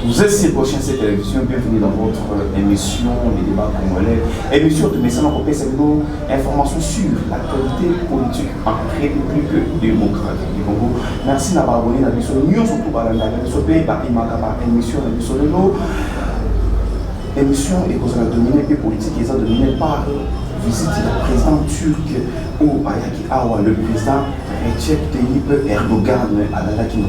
Vous êtes ces prochains cette télévision, bienvenue dans votre émission, les débats congolais. Émission de Messana Copé, c'est une information sur l'actualité politique en République démocratique du Congo. Merci d'avoir abonné à l'émission. Nous sommes tous à la émission émission et cause la dominée politique et ça dominé par visite du président turc au Ayaki Awa, le président Recep Tayyip Erdogan à la Ayaki Awa.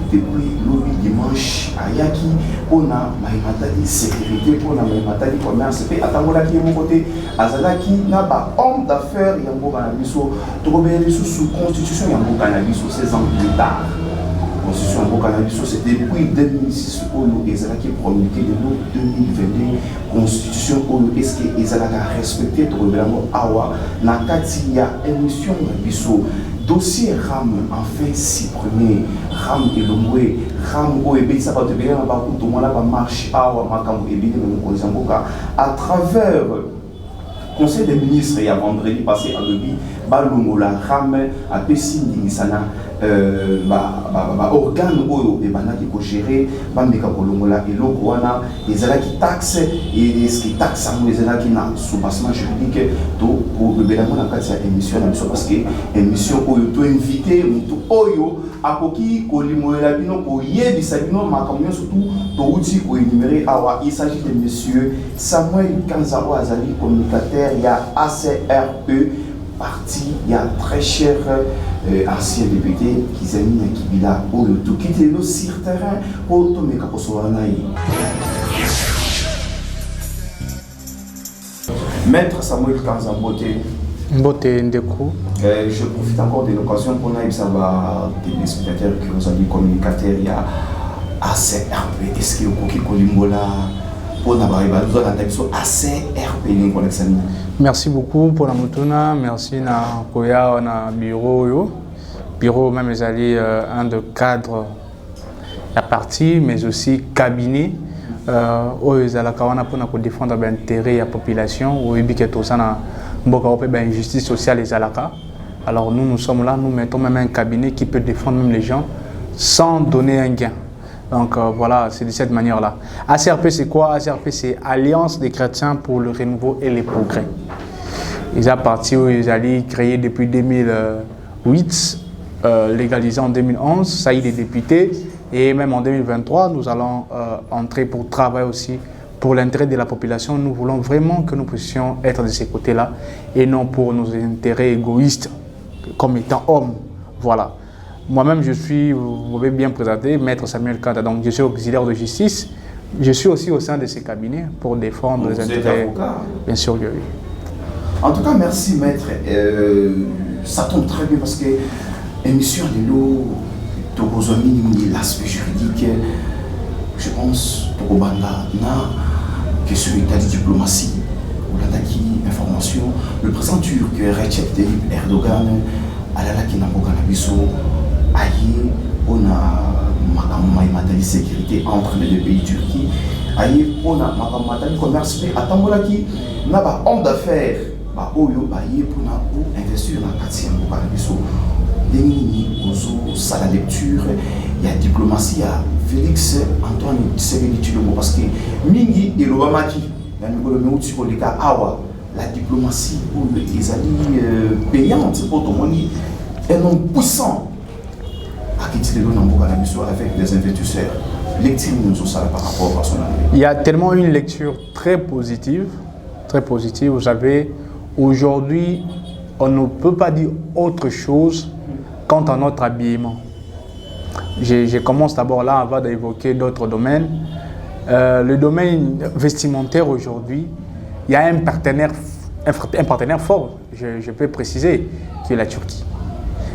Depuis le dimanche, Ayaki, on a Maïmatali sécurité, on a Maïmatali commerce, et à Tamolaki, mon côté, Azalaki n'a pas homme d'affaires, Yambo Canabiso, Trobé sous constitution Yambo Canabiso, 16 ans plus tard. Constitution Yambo Canabiso, c'est depuis 2006 où Ezalaki promulgué de nous 2022, constitution où est-ce que Ezalaki a respecté Trobé Awa, Nakati, il y a émission Biso. Dossier RAM en fait supprimé, RAM et l'omoué, RAM ou ébé, ça va te bien, on va tout le monde là, marche à Makambo et bien, à travers le Conseil des ministres, il y a vendredi passé à Lobi, Balungola, RAM, à Pessin, Nisana, organe oyo et banaki ko gérer bambeka kolongola et lokwana ezala ki taxe et ce qui taxe amu ezala ki na soubassement juridique to pour le bénéfice na kati ya émission na biso parce que émission oyo to invité mutu oyo akoki ko limoela bino ko yebisa bino makamyo surtout to uti ko énumérer awa il s'agit de monsieur Samuel Kanzaro Azali communicateur il y a ACRE parti il y a très cher ancien député qui Kizani Kibila ou tout quitter le sur terrain pour tomber Kaposouanaï. Maître Samuel Kanzambote. Mbote Ndeko. Je profite encore de l'occasion pour nous savoir des spectateurs qui nous ont dit communicateurs il y a ACRP. Est-ce que vous avez Kolimbola pour nous ACRP? Merci beaucoup pour la moutona, merci na koya na bureau yo. Bureau même les un de cadre la partie mais aussi cabinet aux alakawana pour défendre l'intérêt de la population ou que tout ça na mboka opé ben justice sociale les alaka. Alors nous sommes là, nous mettons même un cabinet qui peut défendre même les gens sans donner un gain. Donc voilà, c'est de cette manière-là. ACRP, c'est quoi? ACRP, c'est Alliance des chrétiens pour le renouveau et les progrès. Ils ont parti où ils allaient créer depuis 2008, légalisé en 2011, ça y est, des députés. Et même en 2023, nous allons entrer pour travailler aussi pour l'intérêt de la population. Nous voulons vraiment que nous puissions être de ces côtés-là et non pour nos intérêts égoïstes comme étant hommes. Voilà. Moi-même, je suis, vous m'avez bien présenté, Maître Samuel Kanta, donc je suis auxiliaire de justice. Je suis aussi au sein de ces cabinets pour défendre les intérêts. Bien sûr, oui. En tout cas, merci, Maître. Ça tombe très bien parce que l'émission de l'eau, l'aspect juridique, je pense, pour Obanda, que sur l'état de diplomatie, Obanda qui information, le président turc Recep Tayyip Erdogan, Alala Kinambo Kanabiso, aïe, on a Maïmatali sécurité entre les deux pays Turquie. Aïe, on a Maïmatali commerce. À Tambolaki, on a un homme d'affaires. Oyo, aïe, pour investir dans la quatrième Bokanabiso. Déni, Ozo, ça la lecture. Il y a diplomatie, il y a Félix Antoine Tshisekedi Tshilombo. Parce que Mingi et l'Obamaki, il y a un sur le cas Awa. La diplomatie, les alliés payantes pour tout le monde, un homme puissant. Avec des investisseurs. Lecture par rapport à son année. Il y a tellement une lecture très positive, très positive. Vous savez, aujourd'hui, on ne peut pas dire autre chose quant à notre habillement. Je commence d'abord là avant d'évoquer d'autres domaines. Le domaine vestimentaire aujourd'hui, il y a un partenaire fort, je peux préciser, qui est la Turquie.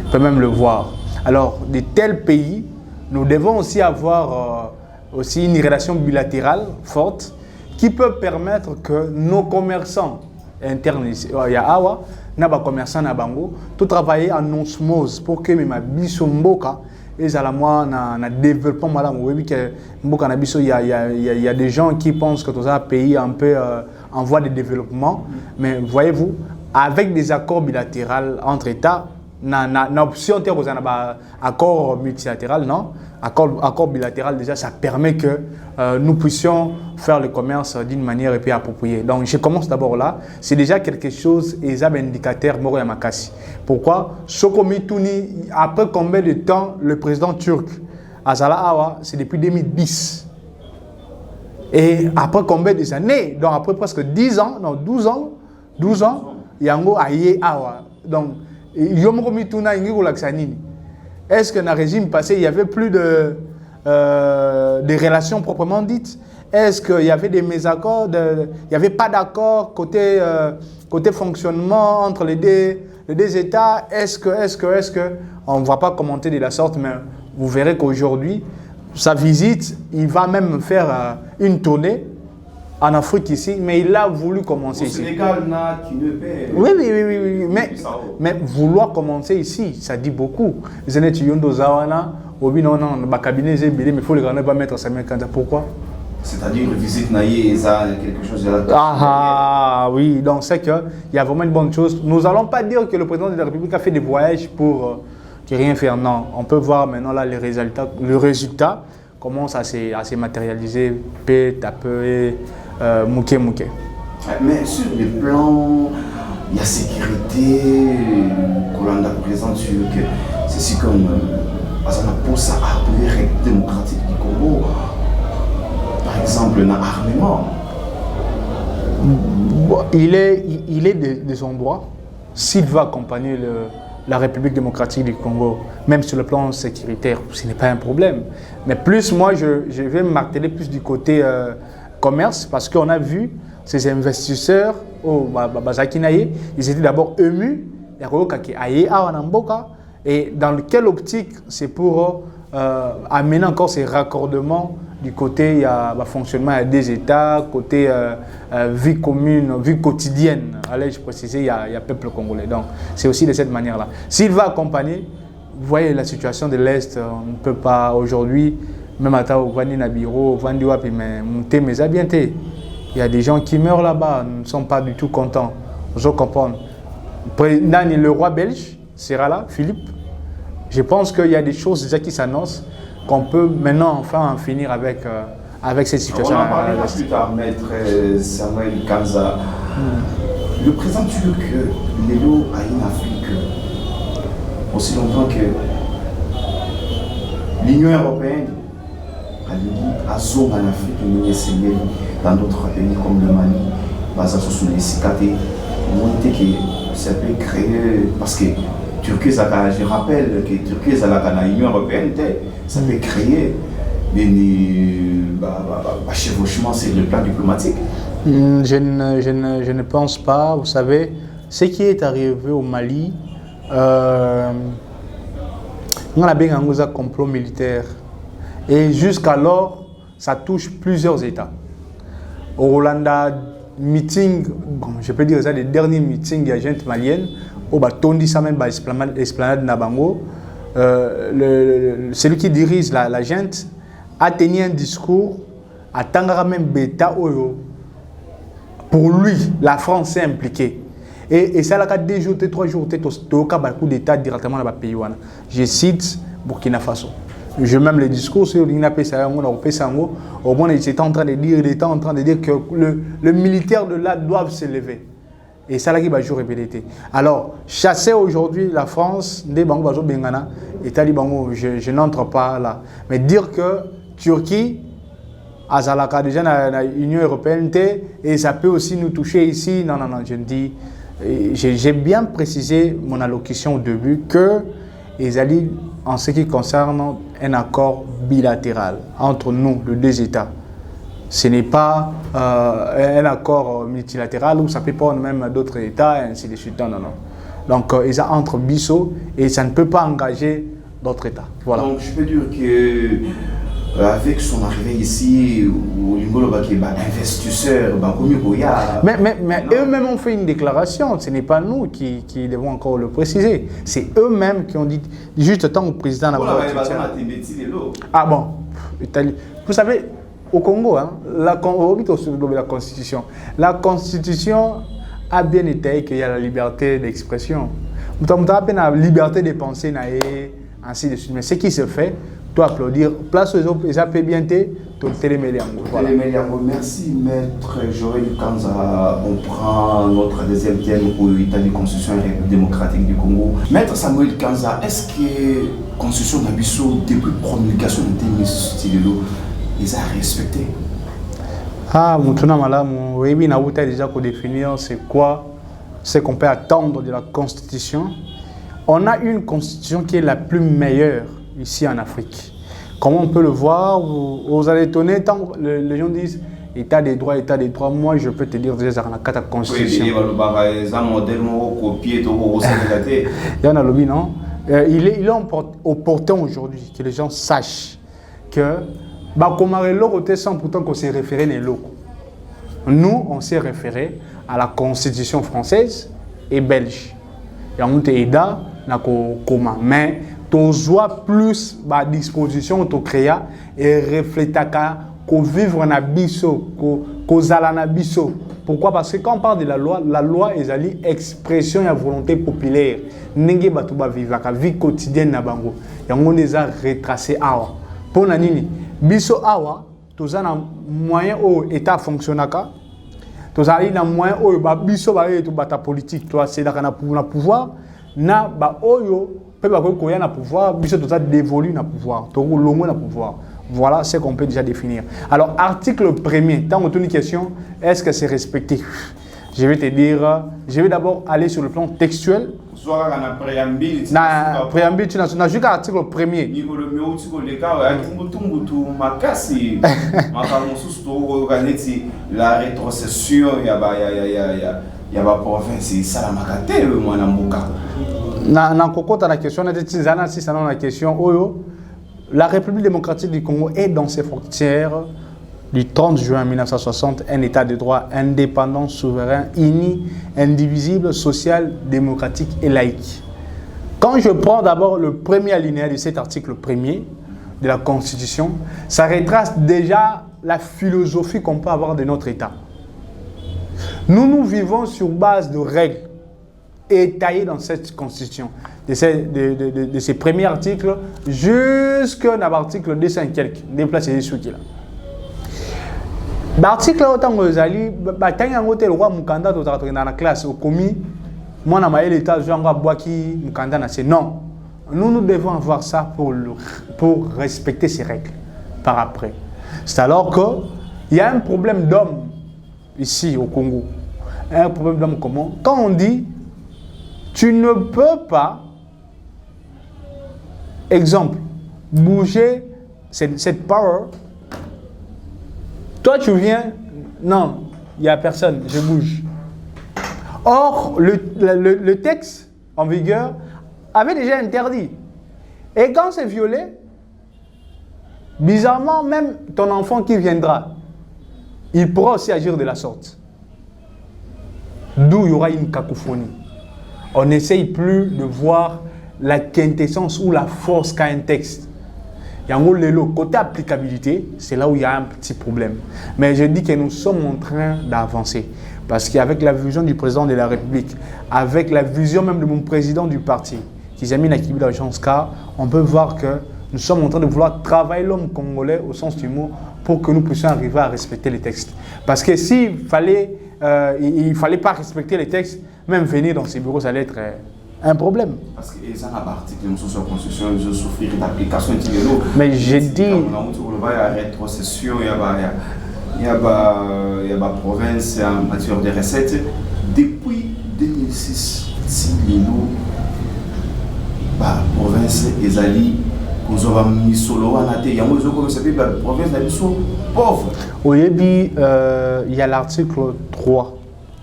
On peut même le voir. Alors, de tels pays, nous devons aussi avoir aussi une relation bilatérale forte qui peut permettre que nos commerçants internes, il y a Awa, nos commerçants na Bango, tout travailler en osmose pour que mes bisomboka et à la moi na développement madame oui que mboka na biso il y a des gens qui pensent que tout ça pays un peu en voie de développement mais voyez-vous avec des accords bilatéraux entre États na option de accord multilatéral, non. Accord bilatéral, déjà, ça permet que nous puissions faire le commerce d'une manière et appropriée. Donc, je commence d'abord là. C'est déjà quelque chose, et un indicateur, Moro Yamakasi. Pourquoi? Après combien de temps le président turc, Azala Awa, c'est depuis 2010. Et après combien des années? Donc, après presque 10 ans, non, 12 ans, Yango Aye Awa. Donc, Yomromi Tuna Ingo Laksanini. Est-ce que dans le régime passé, il n'y avait plus de relations proprement dites? Est-ce qu'il y avait des mésaccords? Il n'y avait pas d'accord côté fonctionnement entre les deux États? Est-ce que on ne va pas commenter de la sorte, mais vous verrez qu'aujourd'hui, sa visite, il va même faire une tournée en Afrique ici, mais il a voulu commencer ici. Au Sénégal, qui ne paie. Oui. Mais vouloir commencer ici, ça dit beaucoup. Mais il faut le pas mettre sa main. Pourquoi? C'est-à-dire une visite naïe, ça quelque chose de la... Oui, donc c'est qu'il y a vraiment une bonne chose. Nous n'allons pas dire que le président de la République a fait des voyages pour rien faire. Non, on peut voir maintenant là les résultats. Le résultat commence à se matérialiser peu à peu, mouké. Mais sur le plan, il y a sécurité, Kolanda présente sur que c'est comme Azana pousse à appuyer la République démocratique du Congo. Par exemple, dans l'armement. Il est de son droit. S'il va accompagner la République démocratique du Congo, même sur le plan sécuritaire, ce n'est pas un problème. Mais plus, moi, je vais marteler plus du côté commerce, parce qu'on a vu ces investisseurs au Bazakinaye, ils étaient d'abord émus, et dans quelle optique c'est pour amener encore ces raccordements du côté, il y a fonctionnement des États, côté vie commune, vie quotidienne. Allez, je précisais, il y a peuple congolais. Donc, c'est aussi de cette manière-là. S'il va accompagner, vous voyez la situation de l'Est, on ne peut pas aujourd'hui, même à Taouani, Nabiro, Vandiwapi, mais il y a des gens qui meurent là-bas, ne sont pas du tout contents. Vous comprenez. Le roi belge sera là, Philippe. Je pense qu'il y a des choses déjà qui s'annoncent, qu'on peut maintenant enfin en finir avec cette situation. On en parlera plus tard, maître Samuel Kanza. Le président turc, Lélo, a une Afrique aussi longtemps que l'Union européenne a zone en Afrique, dans d'autres pays comme le Mali, basé sur les cicatés. Ça peut créer, parce que Turquie, je rappelle que Turquie, dans l'Union européenne, ça peut créer des chevauchements sur le plan diplomatique. Je ne pense pas. Vous savez, ce qui est arrivé au Mali, on a bien un complot militaire. Et jusqu'alors, ça touche plusieurs États. Au Rwanda, meeting, je peux dire ça, les derniers meetings des agents maliennes, au Batondi, ça même, esplanade Nabango, celui qui dirige la gente a tenu un discours à Tangara même Beta Oyo. Pour lui, la France est impliquée. Et ça, là, 2 jours, 3 jours, un coup d'État directement dans le pays. Je cite Burkina Faso. Je même les discours sur l'INAP, au moins ils étaient en train de dire, que le militaire de là doivent se lever. Et ça là qui va jouer répété. Alors, chasser aujourd'hui la France, je n'entre pas là. Mais dire que Turquie, Azalaka déjà dans l'Union européenne, et ça peut aussi nous toucher ici, non, je dis, j'ai bien précisé mon allocution au début que Ezali, en ce qui concerne un accord bilatéral entre nous, les 2 États. Ce n'est pas un accord multilatéral où ça peut prendre même d'autres États, et ainsi de suite. Non. Donc, ils sont entre Bissau et ça ne peut pas engager d'autres États. Voilà. Donc, je peux dire que avec son arrivée ici, au Lingolo qui est investisseur, mais eux-mêmes ont fait une déclaration. Ce n'est pas nous qui devons encore le préciser. C'est eux-mêmes qui ont dit, juste tant au président. Ah bon. Vous savez, au Congo, la Constitution a bien été qu'il y a la liberté d'expression. Tu as la liberté de penser, ainsi de suite. Mais ce qui se fait, tu applaudir. Place aux autres, ça peut bien te voilà. Merci, maître Joël Kanza. On prend notre deuxième thème pour l'Italie, Constitution et République démocratique du Congo. Maître Samuel Kanza, est-ce que la Constitution Nabiso, depuis la promulgation de l'État, ils ont respecté? Ah, oui, on a déjà pour définir c'est quoi ce qu'on peut attendre de la Constitution. On a une Constitution qui est la plus meilleure ici en Afrique. Comment on peut le voir? Vous allez étonner, tant les gens disent État des droits, État des droits. Moi, je peux te dire déjà dans la Constitution. Il y en a lobby, non? Il est opportun aujourd'hui que les gens sachent que sans pourtant qu'on s'est référé les locaux. Nous, on s'est référé à la Constitution française et belge. Et on a aidé mais tu as plus de disposition de créer et refléter qu'on vivre en abisso, qu'on a en abisso. Pourquoi? Parce que quand on parle de la loi est une expression de la volonté populaire. N'engé batuba vivre la vie quotidienne na bango. Et on les a retracés awa. Pour nanini, biso awa, tu as un moyen où l'État fonctionne. Tu as un moyen où biso ba etu bata politique, tu as c'est dans le pouvoir. Na ba oyo peut pas qu'on ait un pouvoir, biso tout ça dévolu na pouvoir, tout longo na pouvoir. Voilà ce qu'on peut déjà définir. Alors article 1er, tant que une question, est-ce que c'est respecté? Je vais te dire, je vais d'abord aller sur le plan textuel. Na préambule, tu n'as juste l'article 1er. La rétrocession, il y a pas province, ça la makate mwana mboka. Na kokota la question na tizana si ça la question oyo la République démocratique du Congo est dans ses frontières du 30 juin 1960 un état de droit indépendant, souverain, uni, indivisible, social, démocratique et laïque. Quand je prends d'abord le premier alinéa de cet article premier de la Constitution, ça retrace déjà la philosophie qu'on peut avoir de notre état. Nous vivons sur base de règles étayées dans cette constitution, de ces premiers articles jusqu'à l'article 200 et quelques, déplacés sous qui là. L'article autant que Zali, le roi Mukanda dans la classe au commis, moi na maël état genre boaki Mukanda na c'est non. Nous devons avoir ça pour respecter ces règles par après. C'est alors qu'il y a un problème d'homme ici au Congo. Un problème d'homme comment? Quand on dit tu ne peux pas, exemple, bouger cette power, toi tu viens, non, il n'y a personne, je bouge. Or, le texte en vigueur avait déjà interdit. Et quand c'est violé, bizarrement, même ton enfant qui viendra, il pourra aussi agir de la sorte. D'où il y aura une cacophonie. On n'essaye plus de voir la quintessence ou la force qu'a un texte. Il y a un côté applicabilité, c'est là où il y a un petit problème. Mais je dis que nous sommes en train d'avancer. Parce qu'avec la vision du président de la République, avec la vision même de mon président du parti, Kizami Akibila Janska, on peut voir que nous sommes en train de vouloir travailler l'homme congolais au sens du mot pour que nous puissions arriver à respecter les textes. Parce que s'il fallait, il ne fallait pas respecter les textes, même venir dans ces bureaux, ça allait être un problème. Parce que les articles de la Constitution, ils souffrent d'application. Mais j'ai dit... Il y a rétrocession, il y a la province en matière de recettes. Depuis 2006, si la province est allée, oui, il y a l'article 3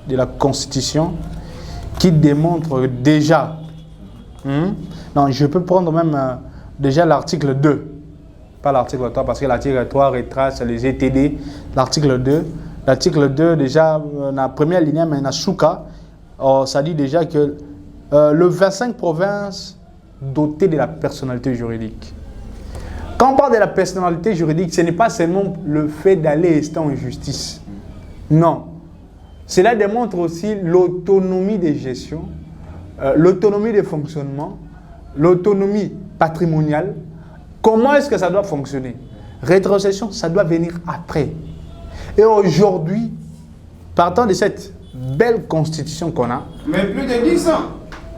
de la Constitution qui démontre déjà, non, je peux prendre même déjà l'article 2, pas l'article 3, parce que l'article 3 retrace les ETD, l'article 2 déjà, la première ligne, mais na Souka, ça dit déjà que le 25 provinces dotées de la personnalité juridique. Quand on parle de la personnalité juridique, ce n'est pas seulement le fait d'aller en justice. Non. Cela démontre aussi l'autonomie de gestion, l'autonomie de fonctionnement, l'autonomie patrimoniale, comment est-ce que ça doit fonctionner? Rétrocession, ça doit venir après. Et aujourd'hui, partant de cette belle constitution qu'on a... Mais plus de 10 ans.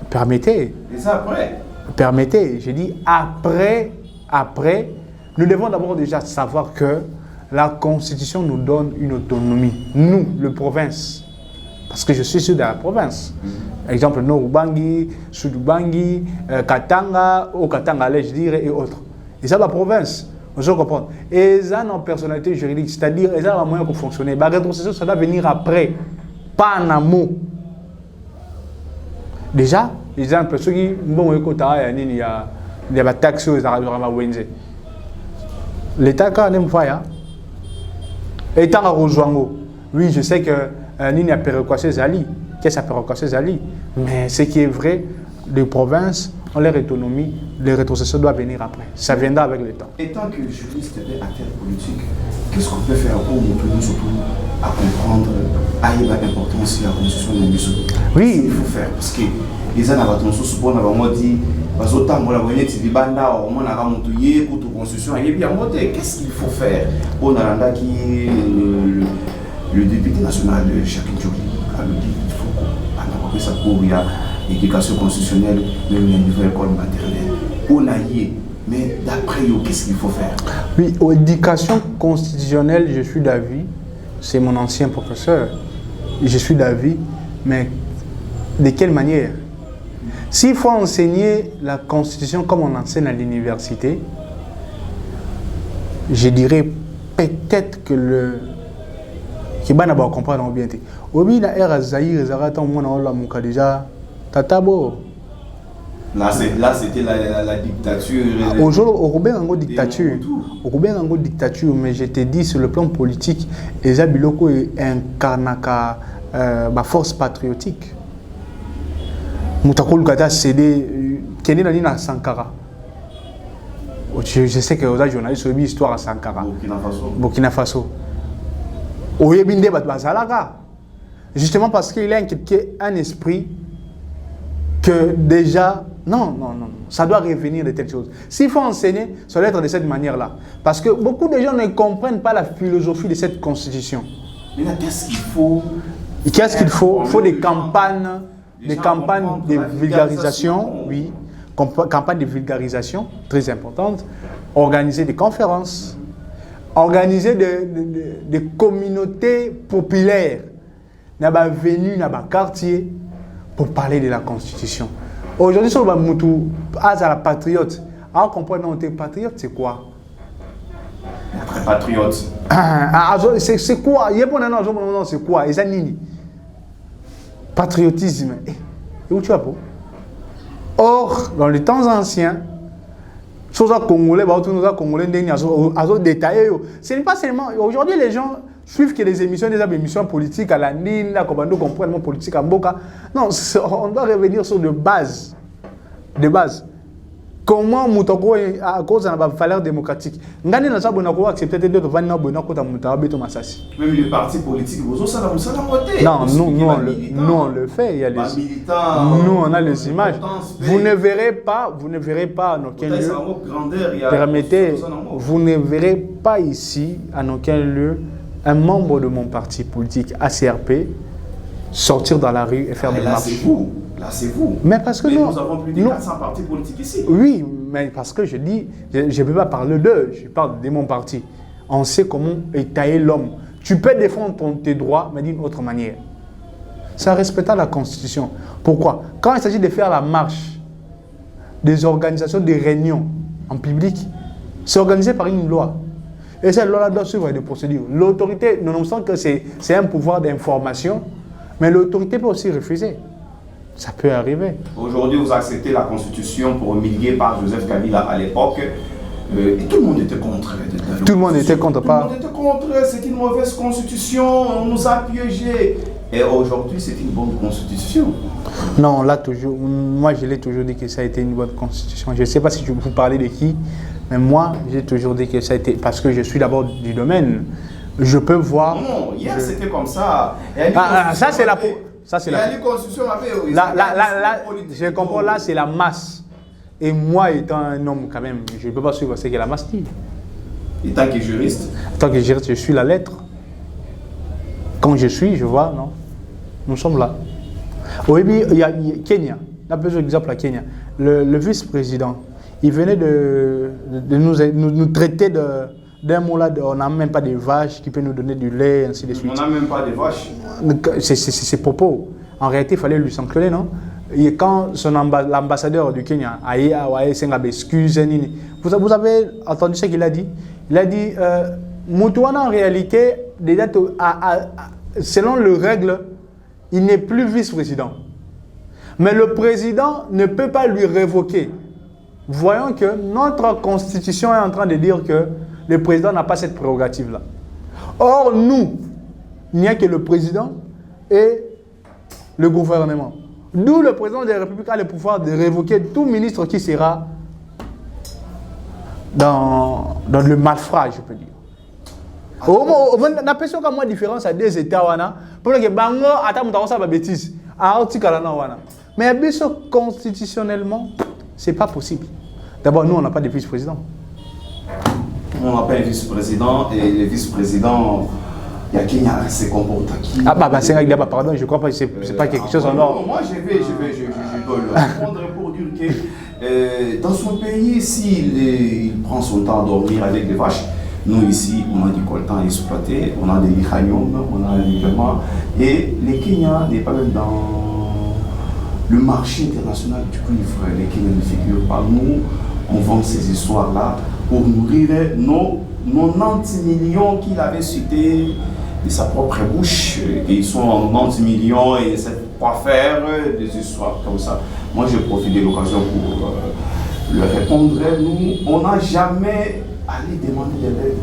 Permettez. Et ça après? Permettez, j'ai dit après, nous devons d'abord déjà savoir que la constitution nous donne une autonomie. Nous, le province. Parce que je suis issu de la province. Exemple, Nord-Ubangi, Sud-Ubangi, Katanga, au Katanga, je dirais, et autres. Et ça, la province. Vous comprenez. Et ça, en personnalité juridique, c'est-à-dire, et ça, la moyen pour fonctionner. La rétrocession, ça doit venir après, pas en amont. Déjà, exemple, ceux qui vont écouter, il y a des taxes aux Arabes. L'État, quand même, État à Rojoango. Oui, je sais que il y a péréquation Zali. Qu'est-ce que ça péréquation Zali? Mais ce qui est vrai, les provinces ont leur autonomie, les rétrocessions doivent venir après. Ça viendra avec le temps. Et tant que juriste et acteur politique, qu'est-ce qu'on peut faire pour nous surtout à comprendre l'importance de la constitution de l'Union? Oui. Il faut faire parce que les gens n'ont pas souvent dit parce que autant on a voyé que les bandes on a remonté pour toute constitution et bien monté. Qu'est-ce qu'il faut faire? On a là qui le député national de Chacun Djouli a dit il faut qu'on ça pour l'éducation constitutionnelle même au niveau de l'école maternelle. On a y mais d'après vous, qu'est-ce qu'il faut faire? Oui, l'éducation constitutionnelle, je suis d'avis, c'est mon ancien professeur, je suis d'avis, mais de quelle manière? S'il faut enseigner la constitution comme on enseigne à l'université, je dirais peut-être que le... qui va d'abord comprendre bien. Obi na era Zaïre, Zaratan, mon déjà, tatabo. Là, c'était la dictature. Aujourd'hui, au Roubaix, en dictature. Au Roubaix, en dictature, mais je te dis, sur le plan politique, Eza Biloko incarne la force patriotique. Moutakol Gata cédé, Kenny Nina Sankara. Je sais que vous avez journaliste sur l'histoire à Sankara. Burkina Faso. Oyebinde Bazalaga. Justement parce qu'il a un esprit que déjà, non, ça doit revenir de telles choses. S'il faut enseigner, ça doit être de cette manière-là. Parce que beaucoup de gens ne comprennent pas la philosophie de cette constitution. Mais là, qu'est-ce qu'il faut? Qu'est-ce qu'il faut? Il faut des campagnes de vulgarisation, oui, campagnes de vulgarisation, très importantes, organiser des conférences, organiser des communautés populaires, dans les venues, dans les quartiers, pour parler de la Constitution. Aujourd'hui, si on va à la patriote, on comprend que patriote, c'est quoi? Être patriote. C'est quoi? C'est quoi? Et ça, nini? Patriotisme. Et où tu vas pour? Or, dans les temps anciens, choses à Congolais, ce n'est pas seulement. Aujourd'hui, les gens suivent que les émissions, des émissions politiques à la NIN, la Commando complètement politique à Mboka. Non, on doit revenir sur de base. De base. Comment Moutoko, à cause de la valeur démocratique, Ngani n'a pas accepté de venir même les partis politiques, vous aussi, ça l'a voté. Non, nous on le fait. Il y a les nous on a les images. Vous ne verrez pas en aucun lieu. Permettez, vous ne verrez pas ici en aucun lieu un membre de mon parti politique ACRP sortir dans la rue et faire des marches. Là, c'est vous. Mais parce que nous avons plus de 400 partis politiques ici. Oui, mais parce que je dis, je ne peux pas parler d'eux, je parle de mon parti. On sait comment étayer l'homme. Tu peux défendre tes droits, mais d'une autre manière. C'est en respectant la Constitution. Pourquoi? Quand il s'agit de faire la marche, des organisations, des réunions en public, c'est organisé par une loi. Et cette loi-là doit suivre des procédures. L'autorité, nonobstant que c'est un pouvoir d'information, mais l'autorité peut aussi refuser. Ça peut arriver. Aujourd'hui, vous acceptez la Constitution promulguée par Joseph Kabila à l'époque. Et tout le monde était contre. Tout le monde était contre. Tout le monde était contre. C'est une mauvaise Constitution. On nous a piégés. Et aujourd'hui, c'est une bonne Constitution. Non, là, toujours. Moi, je l'ai toujours dit que ça a été une bonne Constitution. Je ne sais pas si vous parlez de qui, mais moi, j'ai toujours dit que ça a été. Parce que je suis d'abord du domaine. Je peux voir. Non, hier, c'était comme ça. Ça, c'est la. Ça, c'est la constitution. Je comprends, là, c'est la masse. Et moi, étant un homme, quand même, je ne peux pas suivre ce que la masse dit. Et tant que juriste? En tant que juriste, je suis la lettre. Quand je suis, je vois, non? Nous sommes là. Oui, il y a Kenya. On a besoin d'exemple à Kenya. Le vice-président, il venait de nous traiter d'un mot là, on n'a même pas de vaches qui peuvent nous donner du lait, ainsi de suite. On n'a même pas de vaches. C'est propos. En réalité, il fallait lui sanctionner, non? Et quand l'ambassadeur du Kenya a excuse, vous avez entendu ce qu'il a dit? Il a dit, Moutouana, en réalité, déjà, selon les règles, il n'est plus vice-président. Mais le président ne peut pas lui révoquer. Voyons que notre constitution est en train de dire que le président n'a pas cette prérogative-là. Or, nous, il n'y a que le président et le gouvernement. D'où le président de la République a le pouvoir de révoquer tout ministre qui sera dans le malfrat, je peux dire. On a l'impression qu'il y a une différence à deux États. Pour que Bango attend une bêtise. Mais constitutionnellement, ce n'est pas possible. D'abord, nous, on n'a pas de vice-président. On n'a pas un vice-président et le vice-président, il y a Kenya se comporte qui. Ah, c'est vrai, pardon, je crois pas que c'est pas quelque chose en ordre. Moi, je dois le répondre pour dire que dans son pays, s'il prend son temps à dormir avec des vaches, nous ici, on a du coltan à exploiter, on a des uranium, on a des diamants, et le Kenya n'est pas même dans le marché international du cuivre. Le Kenya ne figure pas. Nous, on vend ces histoires-là pour nourrir nos 90 millions qu'il avait cités de sa propre bouche. Et ils sont en 90 millions et c'est quoi faire des histoires comme ça. Moi, je profite de l'occasion pour leur répondre. Nous, on n'a jamais allé demander de l'aide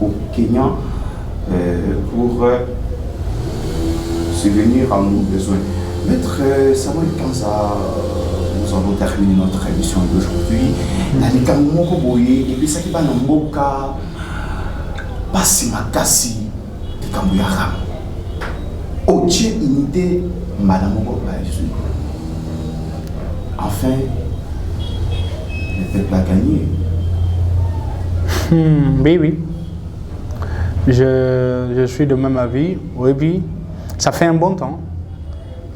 au Kenya pour subvenir à nos besoins. Maître Samuel Kanza, nous avons terminé notre émission d'aujourd'hui. Nalika moko boye ebisaki bana mboka pasi makasi likambo ya ram. Otie unité madame moko ba Jésus. Enfin, le peuple a gagné. Oui. Je suis de même avis. Oui. Ça fait un bon temps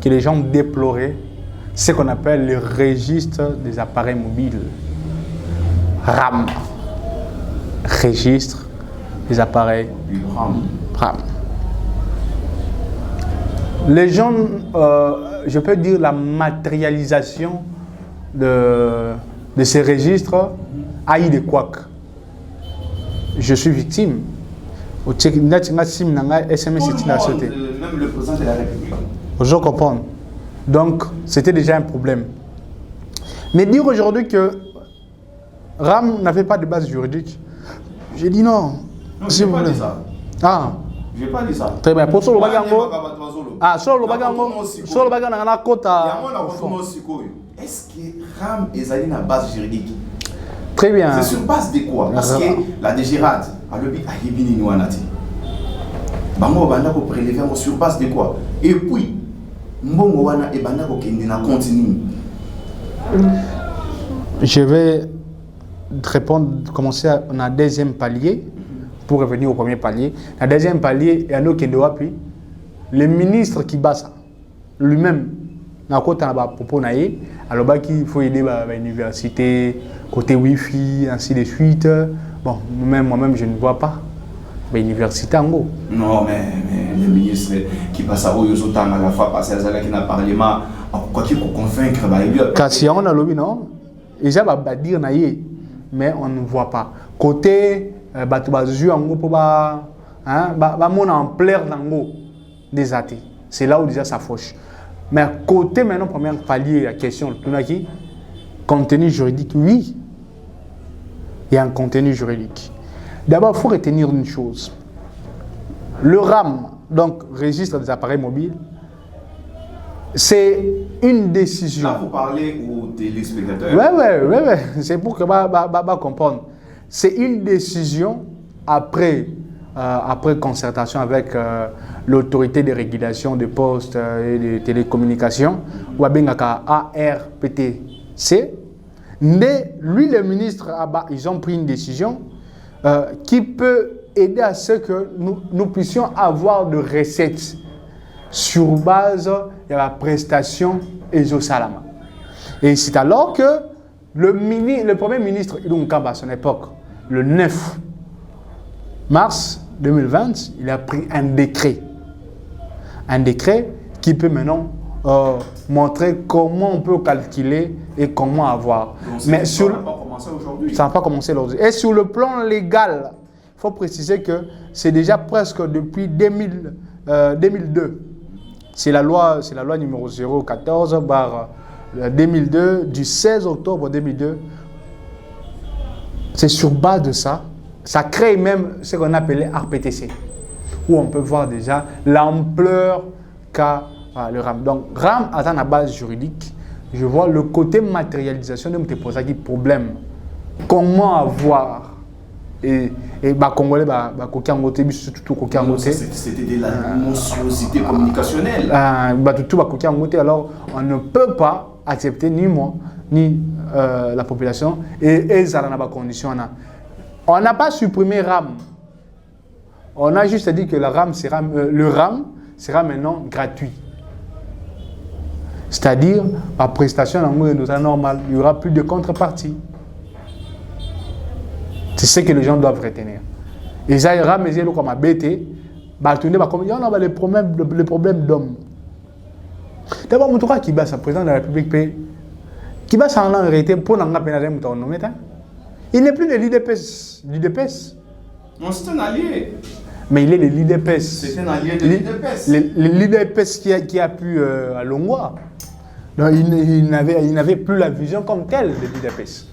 que les gens déploraient ce qu'on appelle le registre des appareils mobiles. RAM. Registre des appareils RAM. Les gens, je peux dire la matérialisation de ces registres a eu des couacs. Je suis victime. Tout le monde, même le président de la République. Je comprends. Donc, c'était déjà un problème. Mais dire aujourd'hui que RAM n'avait pas de base juridique, j'ai dit non. Non, je n'ai pas dit ça. Ah. Je n'ai pas dit ça. Très bien. Pour solo bagango. Ah, solo bagango. Solo bagango na kota. Est-ce que RAM est allé dans la base juridique? Très bien. C'est sur base de quoi? Parce que la DGRAD a le but à Yébini Nouanati. Bango banda ko prélever sur base de quoi? Et puis mbongo wana e banda ko kende na continue. Je vais répondre, commencer à un deuxième palier pour revenir au premier palier. Le deuxième palier, il y a un kende wapi. Le ministre qui bat ça lui-même na kota na ba propos na ye aloba qu'il faut aider ba université côté wifi ainsi de suite. Bon, moi-même je ne vois pas l'université en gros. Non, mais le ministre qui passe à Oyosotang à la fois parce qu'il n'a pas parlement, quoi qu'il faut convaincre, Kasi on a lobby non, ils va dire naïe, mais on ne voit pas. Côté batubazu en gros pour ba mon ampleur en gros des athées. C'est là où déjà ça fauche. Mais côté maintenant premier palier la question qui contenu juridique, oui, il y a un contenu juridique. D'abord, il faut retenir une chose. Le RAM, donc registre des appareils mobiles, c'est une décision. Là, vous parlez aux téléspectateurs. Oui. C'est pour que comprendre. C'est une décision après après concertation avec l'autorité de régulation des postes et des télécommunications, ou ARPTC. Mais lui, le ministre, ils ont pris une décision qui peut aider à ce que nous puissions avoir de recettes sur base de la prestation Ezo-Salama. Et c'est alors que le Premier ministre, Idou Nkamba, à son époque, le 9 mars 2020, il a pris un décret. Un décret qui peut maintenant montrer comment on peut calculer et comment avoir. Donc, mais ça n'a pas commencé aujourd'hui. Ça n'a pas commencé aujourd'hui. Et sur le plan légal, il faut préciser que c'est déjà presque depuis 2002. C'est la loi numéro 014/2002 du 16 octobre 2002. C'est sur base de ça. Ça crée même ce qu'on appelait RPTC, où on peut voir déjà l'ampleur qu'a le RAM. Donc, RAM a la base juridique. Je vois le côté matérialisation de me poser qui problème. Comment avoir et Congolais, c'était de la monstruosité communicationnelle. Alors, on ne peut pas accepter ni moi, ni la population, et ça dans la condition. On n'a pas supprimé RAM. On a juste dit que le RAM sera maintenant gratuit. C'est-à-dire, la prestation normale, il n'y aura plus de contrepartie. C'est ce que les gens doivent retenir. Et ça ira, mais il y a comme un BT, les problèmes d'hommes. D'abord, Moutoura Kibasa, président de la République, Kibasa en a arrêté pour n'en pas nommer. Il n'est plus le l'IDPS. Non, c'est un allié. Mais il est le l'IDPS. C'est un allié de l'IDPS. Le l'IDPS qui a pu à Longwa. Donc, il n'avait plus la vision comme telle de l'IDPS.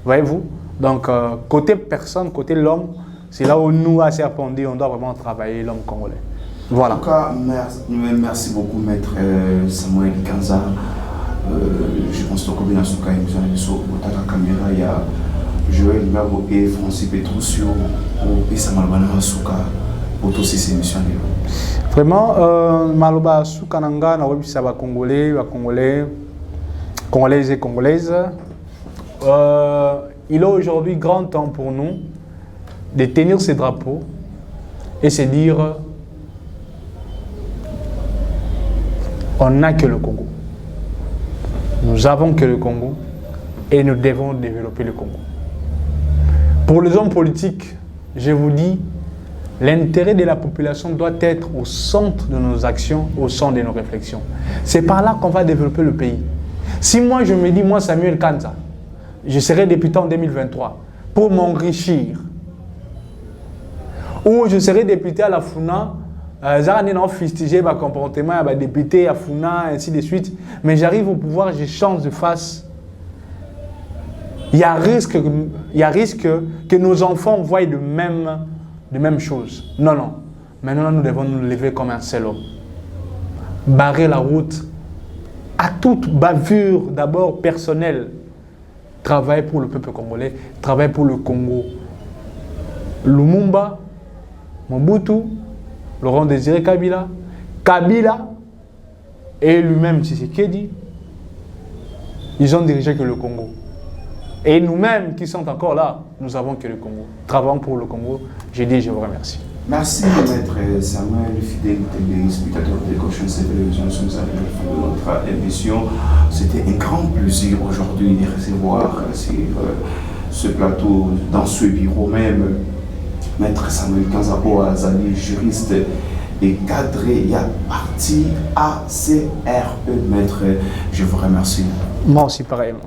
Voyez-vous? Donc, côté personne, côté l'homme, c'est là où nous, à Serpondi, on doit vraiment travailler l'homme congolais. Voilà. En tout cas, merci beaucoup, maître Samuel Kanza. Je pense que tu as sur la caméra, il y a Joël Mabo et Francis Petroussio et Samuel Souka pour tous ces émissions. Vraiment, Maloba Soukananga, Congolais, Congolaises et Congolaises. Il est aujourd'hui grand temps pour nous de tenir ces drapeaux et se dire on n'a que le Congo. Nous avons que le Congo et nous devons développer le Congo. Pour les hommes politiques, je vous dis, l'intérêt de la population doit être au centre de nos actions, au centre de nos réflexions. C'est par là qu'on va développer le pays. Si moi je me dis, moi Samuel Kanza, je serai député en 2023 pour m'enrichir, ou je serai député à la FUNA, j'ai fustigé mon comportement à député à FUNA, ainsi de suite, mais j'arrive au pouvoir, je change de face. Il y a risque que nos enfants voient de même chose. Non, non. Maintenant, nous devons nous lever comme un seul homme. Barrer la route à toute bavure, d'abord personnelle. Travailler pour le peuple congolais, travailler pour le Congo. Lumumba, Mobutu, Laurent Désiré Kabila et lui-même Tshisekedi, ils ont dirigé que le Congo. Et nous-mêmes qui sommes encore là, nous avons que le Congo. Travaillons pour le Congo. Je dis, je vous remercie. Merci, maître Samuel, fidèle téléspectateur de Gauche Télévision. Nous sommes arrivés à la fin de notre émission. C'était un grand plaisir aujourd'hui de recevoir sur ce plateau, dans ce bureau même, maître Samuel Kanzabo Azali, juriste et cadré, il a parti ACRE, maître. Je vous remercie. Moi aussi, pareillement.